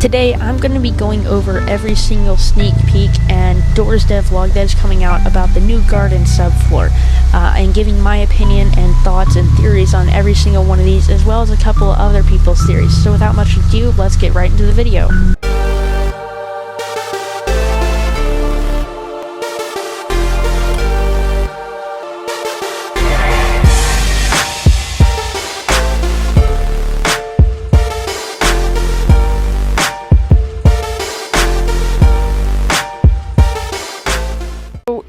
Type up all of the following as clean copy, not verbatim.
Today I'm going to be going over every single sneak peek and Doors devlog that is coming out about the new Garden Subfloor, and giving my opinion and thoughts and theories on every single one of these, as well as a couple of other people's theories. So without much ado, let's get right into the video.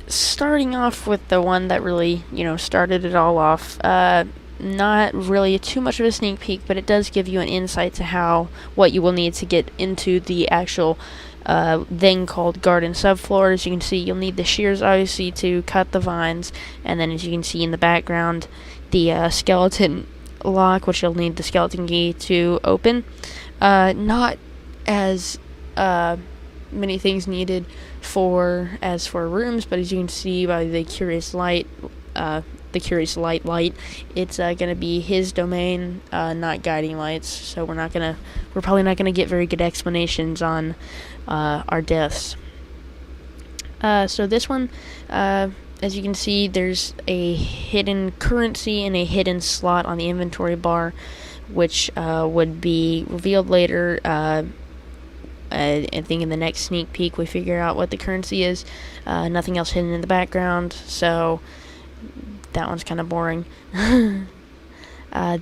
Starting off with the one that really, started it all off, not really too much of a sneak peek, but it does give you an insight to what you will need to get into the actual thing called Garden Subfloor. As you can see, you'll need the shears, obviously, to cut the vines, and then as you can see in the background, the skeleton lock, which you'll need the skeleton key to open. Not as many things needed for rooms, but as you can see by the curious light, it's gonna be his domain, not guiding lights. So we're probably not gonna get very good explanations on our deaths. So this one, as you can see, there's a hidden currency and a hidden slot on the inventory bar, which would be revealed later. I think in the next sneak peek we figure out what the currency is. Nothing else hidden in the background, so that one's kind of boring.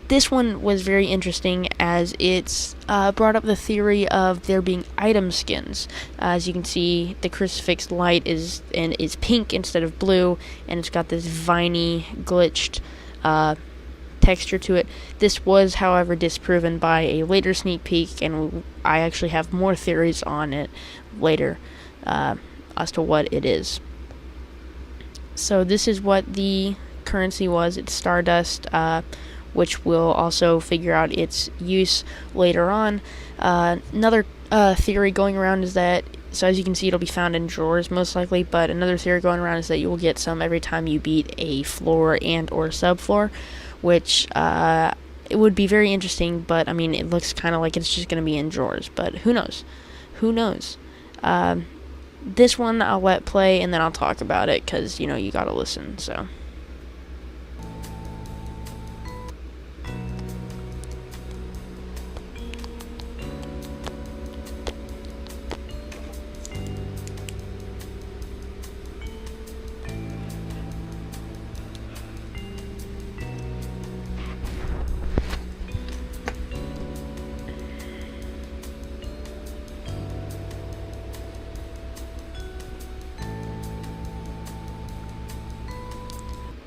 This one was very interesting as it's brought up the theory of there being item skins. As you can see, the crucifix light is pink instead of blue, and it's got this viney, glitched texture to it. This was, however, disproven by a later sneak peek, and I actually have more theories on it later as to what it is. So this is what the currency was. It's stardust, which we'll also figure out its use later on. Another theory going around is that, so as you can see, it'll be found in drawers most likely, but another theory going around is that you will get some every time you beat a floor and or subfloor, which it would be very interesting, but I mean, it looks kind of like it's just going to be in drawers, but who knows? This one I'll let play, and then I'll talk about it, because, you gotta listen, so.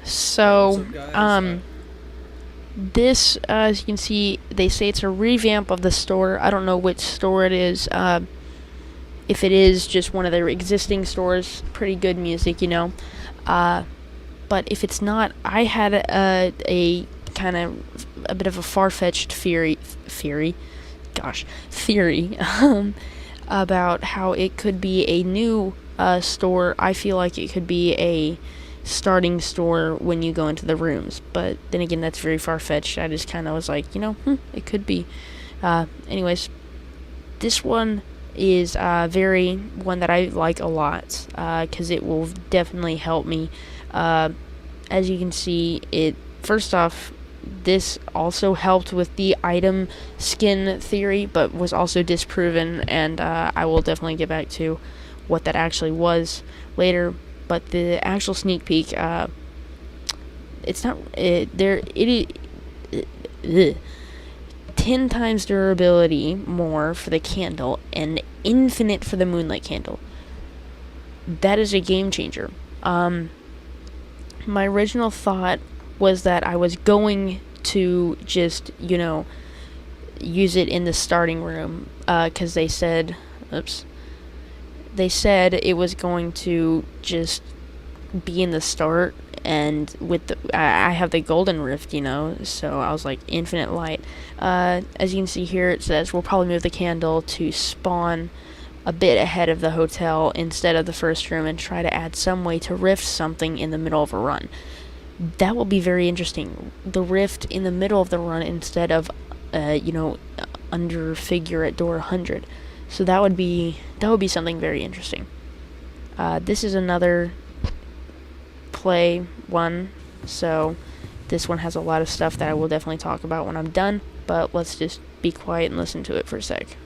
So, this, as you can see, they say it's a revamp of the store. I don't know which store it is. If it is just one of their existing stores, pretty good music, but if it's not, I had a kind of a bit of a far-fetched theory about how it could be a new store. I feel like it could be a starting store when you go into the rooms, but then again, that's very far-fetched. I just kind of was like, it could be. Anyways, this one is one that I like a lot, because it will definitely help me. As you can see, first off, this also helped with the item skin theory, but was also disproven, and I will definitely get back to what that actually was later. But the actual sneak peek, it's not, 10 times durability more for the candle, and infinite for the moonlight candle. That is a game changer. My original thought was that I was going to just, use it in the starting room, because they said it was going to just be in the start, and I have the golden rift, so I was like, infinite light. As you can see here, it says we'll probably move the candle to spawn a bit ahead of the hotel instead of the first room, and try to add some way to rift something in the middle of a run. That will be very interesting. The rift in the middle of the run instead of under figure at door 100. So that would be something very interesting. This is another play one, so this one has a lot of stuff that I will definitely talk about when I'm done, but let's just be quiet and listen to it for a sec.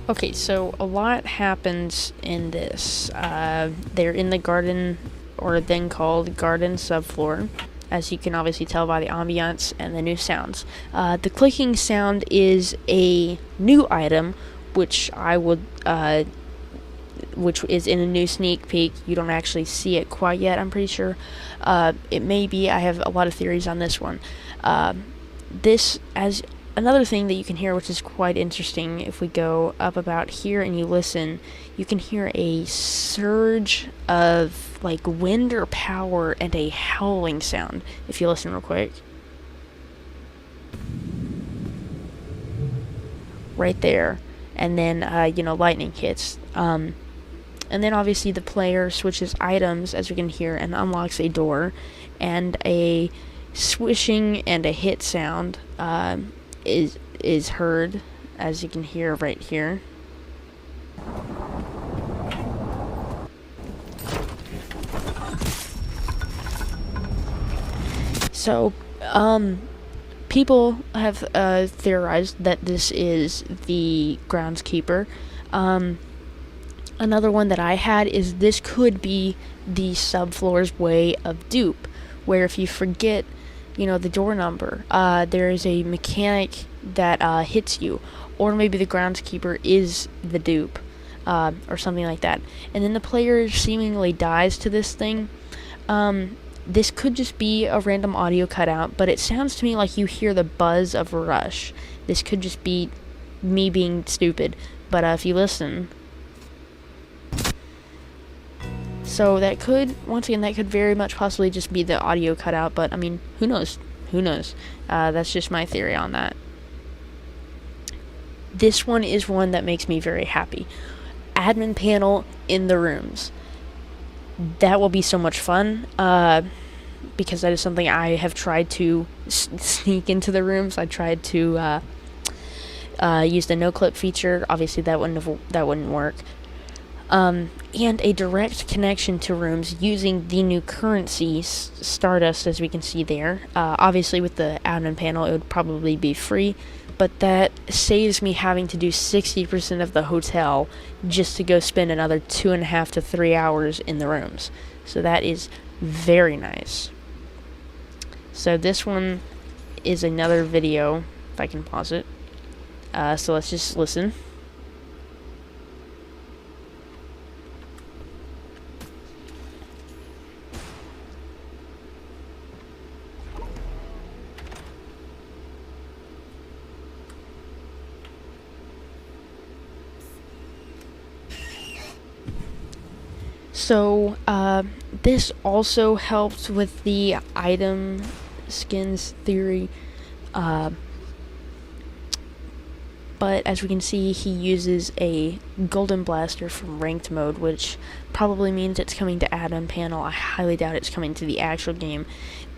Okay, so a lot happens in this. They're in the garden, or then called garden subfloor, as you can obviously tell by the ambiance and the new sounds. The clicking sound is a new item, which which is in a new sneak peek. You don't actually see it quite yet, I'm pretty sure. It may be. I have a lot of theories on this one. This, as another thing that you can hear, which is quite interesting, if we go up about here and you listen, you can hear a surge of like wind or power and a howling sound if you listen real quick. Right there. And then, lightning hits. And then obviously the player switches items, as we can hear, and unlocks a door, and a swishing and a hit sound is heard, as you can hear right here. So, people have theorized that this is the groundskeeper. Another one that I had is this could be the subfloor's way of dupe, where if you forget the door number, there is a mechanic that hits you, or maybe the groundskeeper is the dupe, or something like that, and then the player seemingly dies to this thing. This could just be a random audio cutout, but it sounds to me like you hear the buzz of a rush. This could just be me being stupid, but if you listen. So that could very much possibly just be the audio cutout, but I mean, who knows? That's just my theory on that. This one is one that makes me very happy. Admin panel in the rooms. That will be so much fun, because that is something I have tried to sneak into the rooms. I tried to use the no-clip feature. Obviously, that wouldn't work. And a direct connection to rooms using the new currency, Stardust, as we can see there. Obviously, with the admin panel, it would probably be free, but that saves me having to do 60% of the hotel just to go spend another 2.5 to 3 hours in the rooms. So that is very nice. So this one is another video, if I can pause it. So let's just listen. So, this also helps with the item skins theory, but as we can see, he uses a golden blaster from ranked mode, which probably means it's coming to add-on panel. I highly doubt it's coming to the actual game.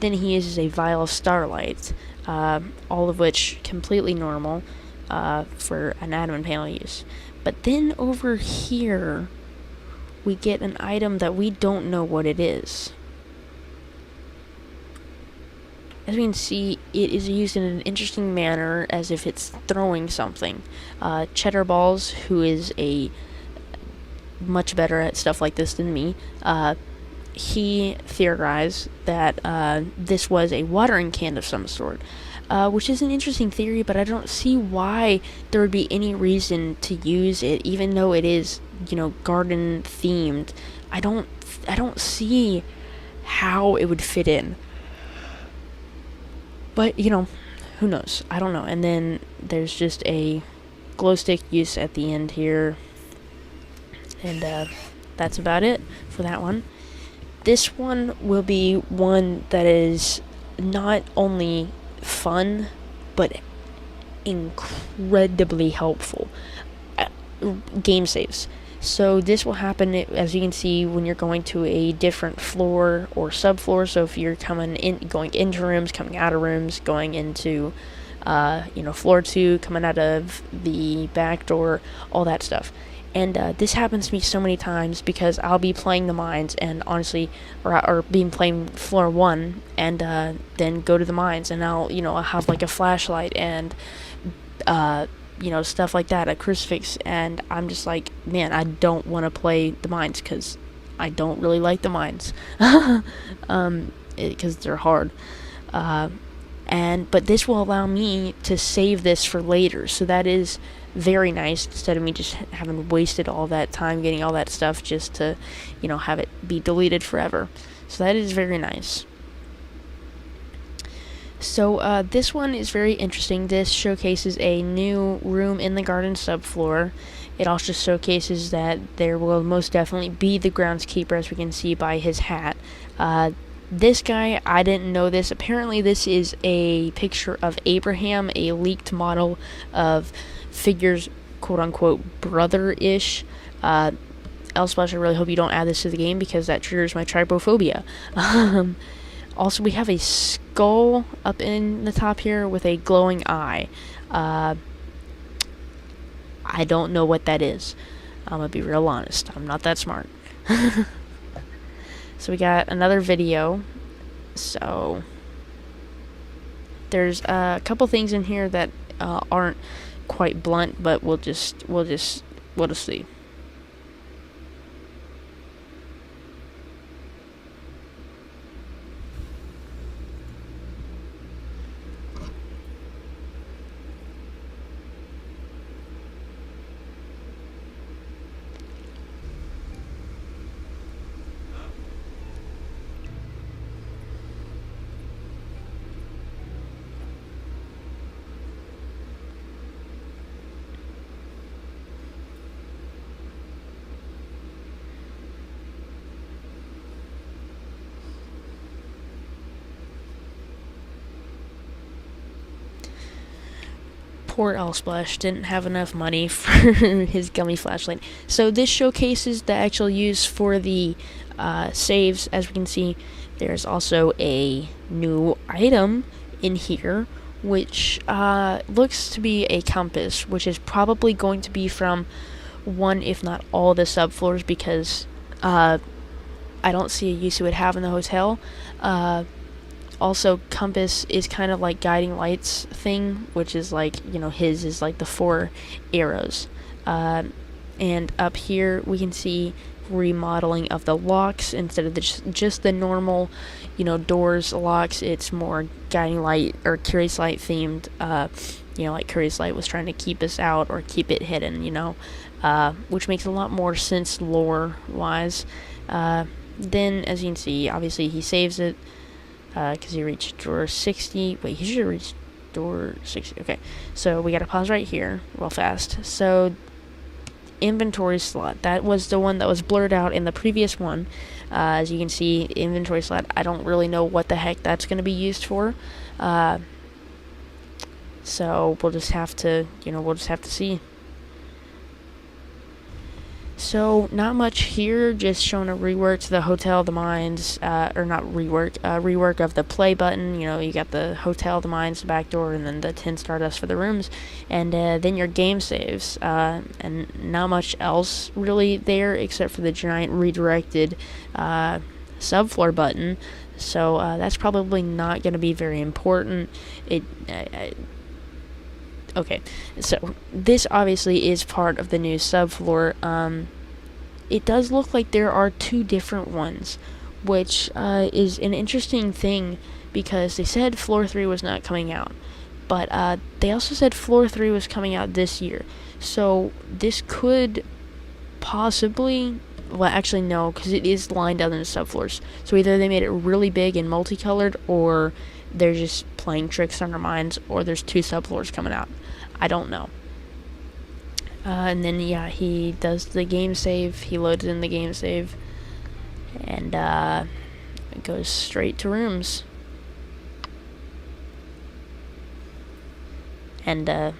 Then he uses a vial of starlight, all of which completely normal for an add-on panel use. But then over here, we get an item that we don't know what it is. As we can see, it is used in an interesting manner, as if it's throwing something. Cheddar Balls, who is much better at stuff like this than me, he theorized that this was a watering can of some sort, which is an interesting theory, but I don't see why there would be any reason to use it, even though it is, garden themed. I don't see how it would fit in. But, who knows? I don't know. And then there's just a glow stick use at the end here. And that's about it for that one. this one will be one that is not only fun, but incredibly helpful. Game saves. So this will happen, as you can see, when you're going to a different floor or subfloor. So if you're going into rooms, coming out of rooms, going into, floor 2, coming out of the back door, all that stuff. And this happens to me so many times because I'll be playing the mines and honestly, or being playing floor 1 and then go to the mines and I'll have like a flashlight and stuff like that, a crucifix, and I'm just like, man, I don't want to play the mines because I don't really like the mines, because they're hard. But this will allow me to save this for later, so that is very nice, instead of me just having wasted all that time getting all that stuff just to, have it be deleted forever. So that is very nice. So this one is very interesting. This showcases a new room in the garden subfloor. It also showcases that there will most definitely be the groundskeeper, as we can see by his hat. This guy, I didn't know this. Apparently this is a picture of Abraham, a leaked model of Figure's quote-unquote brother-ish. Elsplash, I really hope you don't add this to the game because that triggers my trypophobia. Also, we have a skull up in the top here with a glowing eye. I don't know what that is. I'm gonna be real honest. I'm not that smart. So we got another video. So there's a couple things in here that aren't quite blunt, but we'll just see. Poor Elsplash didn't have enough money for his gummy flashlight. So this showcases the actual use for the saves. As we can see, there's also a new item in here, which looks to be a compass, which is probably going to be from one, if not all, the subfloors, because I don't see a use it would have in the hotel. Also, compass is kind of like guiding lights thing, which is like, his is like the 4 arrows. And up here we can see remodeling of the locks. Instead of just the normal, doors locks, it's more guiding light or curious light themed. Like Curious Light was trying to keep us out or keep it hidden, which makes a lot more sense lore-wise. Then, as you can see, obviously he saves it, because he reached door 60. Wait, he should have reached door 60. Okay, so we gotta pause right here real fast. So, inventory slot. That was the one that was blurred out in the previous one. As you can see, inventory slot, I don't really know what the heck that's going to be used for. So, we'll just have to, see. So, not much here, just showing a rework to the hotel, the mines, or not rework, rework of the play button. You got the hotel, the mines, the back door, and then the 10 Stardust for the rooms, and then your game saves, and not much else really there, except for the giant redirected subfloor button. So, that's probably not going to be very important. Okay, so this obviously is part of the new subfloor. It does look like there are 2 different ones, which is an interesting thing, because they said floor 3 was not coming out, but they also said floor 3 was coming out this year. So this could possibly, well, actually no, because it is lined out into subfloors. So either they made it really big and multicolored, or they're just playing tricks on our minds, or there's 2 subfloors coming out. I don't know. And then, yeah, he does the game save. He loads in the game save. And it goes straight to rooms. And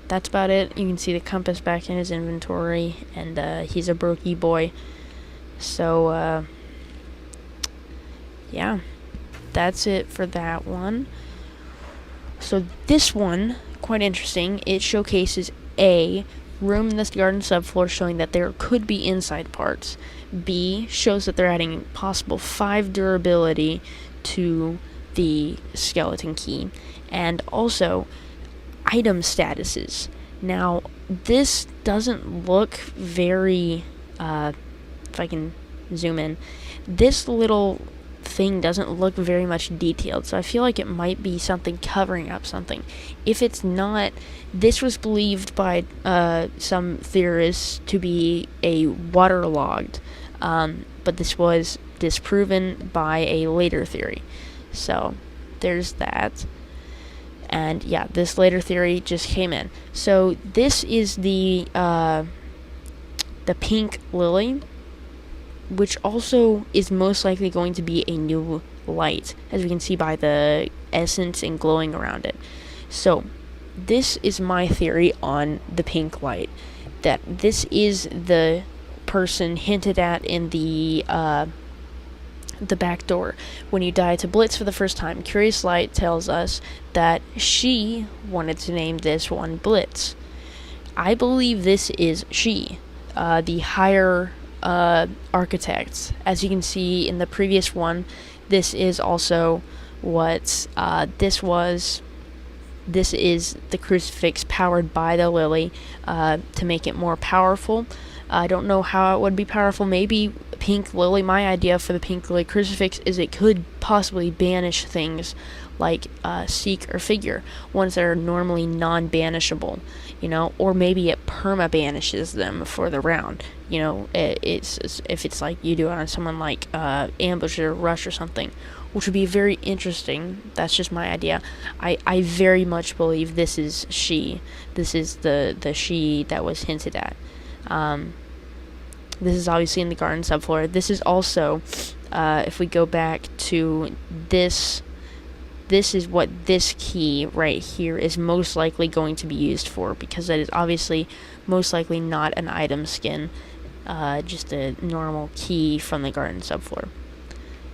that's about it. You can see the compass back in his inventory, and he's a brokey boy. So yeah, that's it for that one. So this one, quite interesting. It showcases A, room in this garden subfloor showing that there could be inside parts. B, shows that they're adding possible 5 durability to the skeleton key. And also, item statuses. Now, this doesn't look very, if I can zoom in, this little thing doesn't look very much detailed, so I feel like it might be something covering up something. If it's not, this was believed by some theorists to be a waterlogged, but this was disproven by a later theory. So there's that. And yeah, this later theory just came in. So this is the pink lily, which also is most likely going to be a new light, as we can see by the essence and glowing around it. So this is my theory on the pink light, that this is the person hinted at in the back door. When you die to Blitz for the first time, Curious Light tells us that she wanted to name this one Blitz. I believe this is she, the higher architects. As you can see in the previous one, this is also what this was. This is the crucifix powered by the lily to make it more powerful. I don't know how it would be powerful. Maybe pink lily, my idea for the pink lily crucifix is it could possibly banish things like seek or figure, ones that are normally non-banishable, or maybe it perma-banishes them for the round. It's if it's like you do it on someone like ambush or rush or something, which would be very interesting. That's just my idea. I very much believe this is she. This is the she that was hinted at. This is obviously in the garden subfloor. This is also, if we go back to this is what this key right here is most likely going to be used for, because that is obviously most likely not an item skin, just a normal key from the garden subfloor.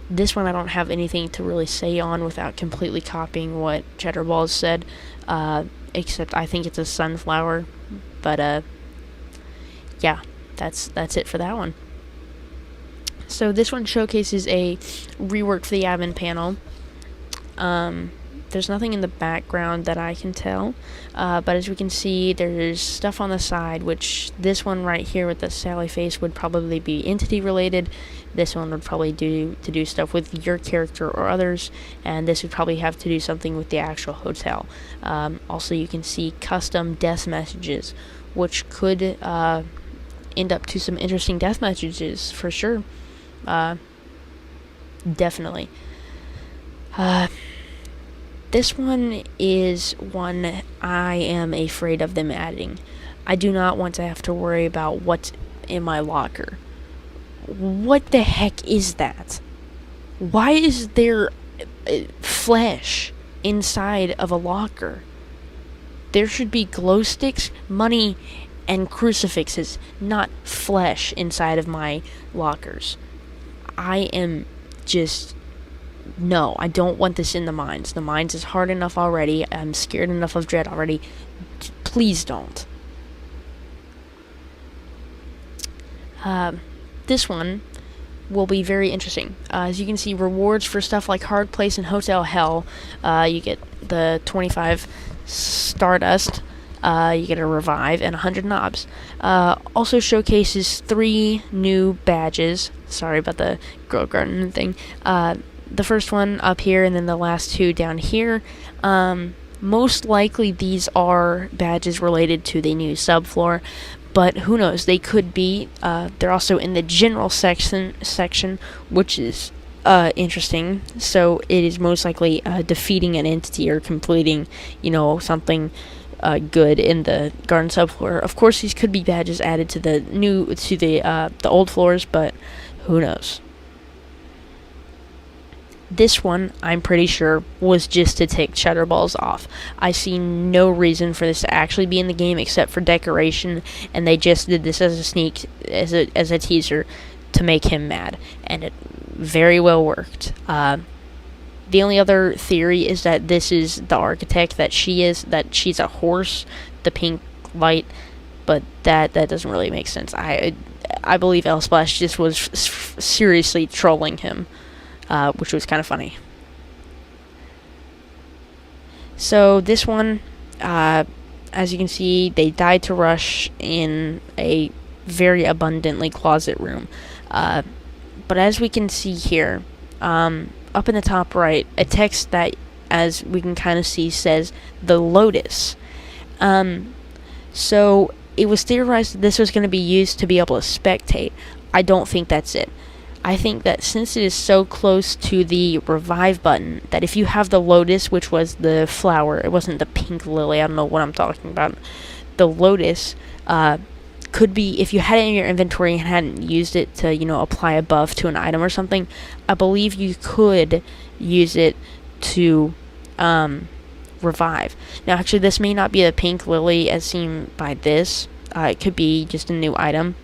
This one I don't have anything to really say on without completely copying what Cheddarballs said, except I think it's a sunflower, but yeah, that's it for that one. So this one showcases a rework for the admin panel. There's nothing in the background that I can tell, but as we can see, there's stuff on the side, which this one right here with the Sally face would probably be entity related. This one would probably do stuff with your character or others, and this would probably have to do something with the actual hotel. Also, you can see custom death messages, which could end up to some interesting death messages for sure. Definitely. This one is one I am afraid of them adding. I do not want to have to worry about what's in my locker. What the heck is that? Why is there flesh inside of a locker? There should be glow sticks, money, and crucifixes, not flesh inside of my lockers. I am just... No, I don't want this in the mines. The mines is hard enough already. I'm scared enough of dread already. Please don't. This one will be very interesting. As you can see, rewards for stuff like Hard Place and Hotel Hell. You get the 25 Stardust. You get a revive and 100 knobs. Also showcases 3 new badges. Sorry about the Grow Garden thing. The first one up here, and then the last 2 down here. Most likely these are badges related to the new subfloor, but who knows? They could be. They're also in the general section, which is interesting. So it is most likely defeating an entity or completing, something good in the garden subfloor. Of course, these could be badges added to the old floors, but who knows? This one, I'm pretty sure, was just to take cheddar balls off. I see no reason for this to actually be in the game except for decoration, and they just did this as a as a teaser to make him mad, and it very well worked. The only other theory is that this is the architect, that she's a horse, the pink light, but that doesn't really make sense. I believe L Splash just was seriously trolling him, which was kind of funny. So this one, as you can see, they died to Rush in a very abundantly closet room. But as we can see here, up in the top right, a text that, as we can kind of see, says the Lotus. So it was theorized that this was going to be used to be able to spectate. I don't think that's it. I think that since it is so close to the revive button, that if you have the Lotus, which was the flower, it wasn't the pink lily, I don't know what I'm talking about, the Lotus could be, if you had it in your inventory and hadn't used it to, apply a buff to an item or something, I believe you could use it to revive. Now, actually, this may not be a pink lily as seen by this. It could be just a new item.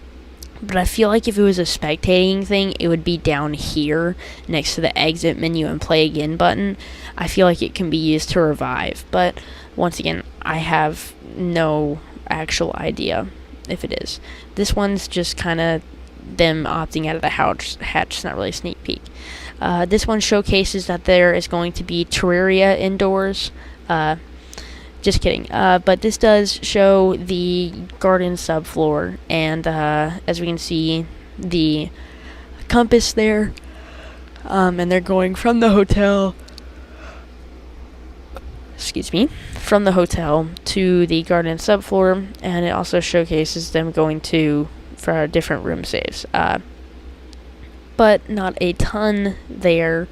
But I feel like if it was a spectating thing, it would be down here next to the exit menu and play again button. I feel like it can be used to revive. But once again, I have no actual idea if it is. This one's just kind of them opting out of the hatch. It's not really a sneak peek. This one showcases that there is going to be Terraria indoors. Just kidding. But this does show the garden subfloor, and as we can see, the compass there. And they're going from the hotel. From the hotel to the garden subfloor, and it also showcases them going for different room saves. But not a ton there,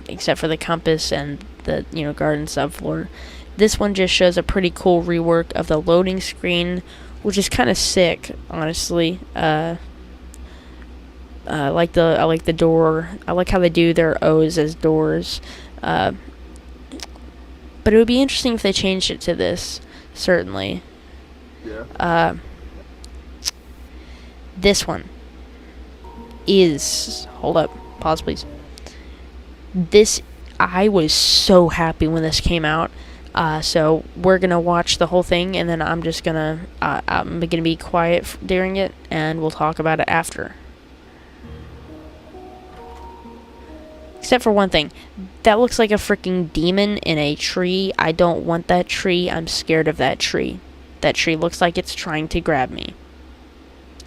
except for the compass and the garden subfloor. This one just shows a pretty cool rework of the loading screen, which is kind of sick, honestly. I like the door. I like how they do their O's as doors. But it would be interesting if they changed it to this, certainly. Yeah. This one is... Hold up. Pause, please. I was so happy when this came out. So we're gonna watch the whole thing, and then I'm gonna be quiet during it, and we'll talk about it after. Except for one thing, that looks like a freaking demon in a tree. I don't want that tree. I'm scared of that tree. That tree looks like it's trying to grab me.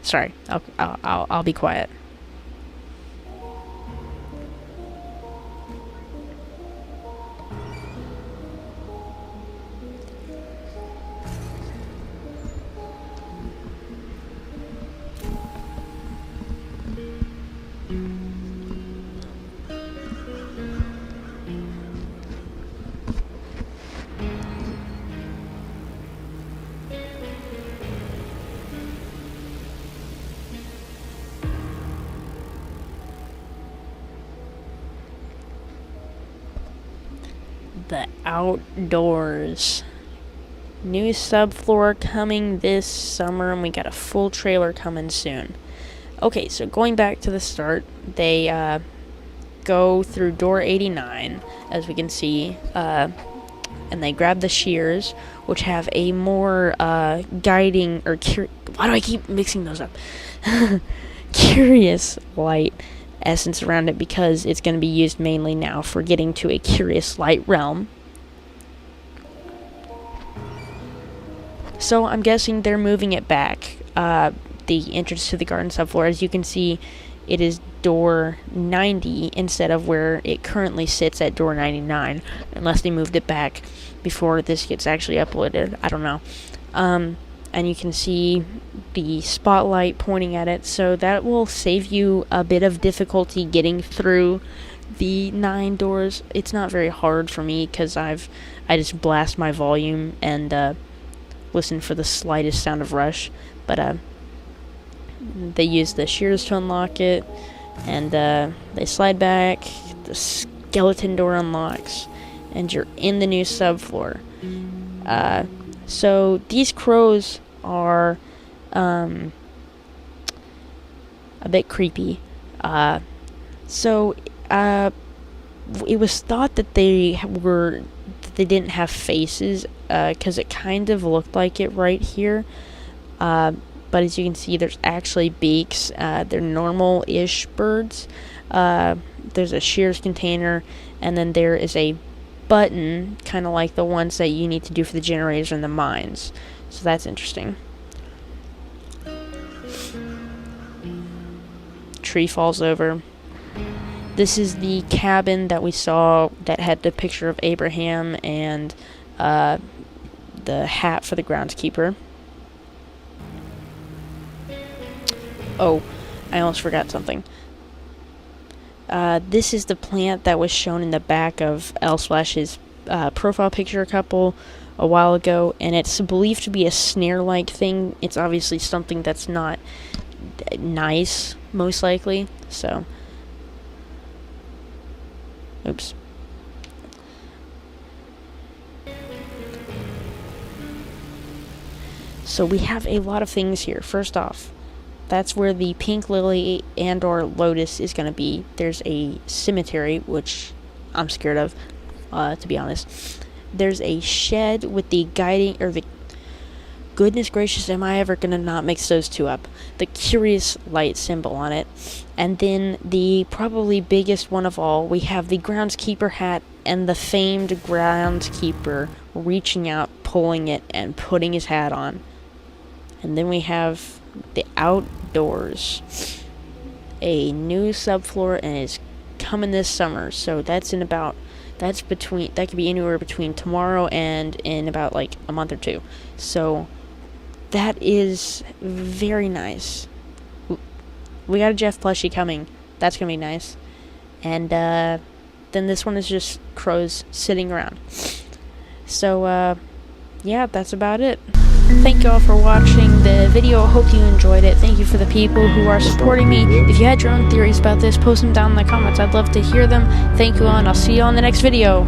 Sorry, I'll be quiet. The outdoors. New subfloor coming this summer, and we got a full trailer coming soon. Okay, so going back to the start, they go through door 89, as we can see, and they grab the shears, which have a more guiding, or why do I keep mixing those up? Curious light essence around it, because it's going to be used mainly now for getting to a curious light realm. So I'm guessing they're moving it back, the entrance to the garden subfloor. As you can see, it is door 90 instead of where it currently sits at door 99, unless they moved it back before this gets actually uploaded. I don't know. And you can see the spotlight pointing at it, so that will save you a bit of difficulty getting through the 9 doors. It's not very hard for me, because I just blast my volume and listen for the slightest sound of Rush. But they use the shears to unlock it, and they slide back. the skeleton door unlocks, and you're in the new subfloor. So these crows are a bit creepy. It was thought that they didn't have faces, because it kind of looked like it right here. But as you can see, there's actually beaks. They're normal-ish birds. There's a shears container, and then there is a button, kind of like the ones that you need to do for the generators in the mines. So that's interesting. Tree falls over. This is the cabin that we saw that had the picture of Abraham and the hat for the groundskeeper. Oh, I almost forgot something. This is the plant that was shown in the back of L/'s profile picture a while ago, and it's believed to be a snare-like thing. It's obviously something that's not nice, most likely, so... Oops. So we have a lot of things here. First off, that's where the pink lily and or lotus is going to be. There's a cemetery, which I'm scared of, to be honest. There's a shed with the guiding, or the... Goodness gracious, am I ever going to not mix those two up? The curious light symbol on it. And then the probably biggest one of all, we have the groundskeeper hat and the famed groundskeeper reaching out, pulling it, and putting his hat on. And then we have the outdoors. A new subfloor, and it's coming this summer. So that could be anywhere between tomorrow and in about like a month or two. So that is very nice. We got a Jeff plushie coming. That's gonna be nice. And then this one is just crows sitting around. So yeah, that's about it. Thank you all for watching the video. I hope you enjoyed it. Thank you for the people who are supporting me. If you had your own theories about this, post them down in the comments. I'd love to hear them. Thank you all, and I'll see you on the next video.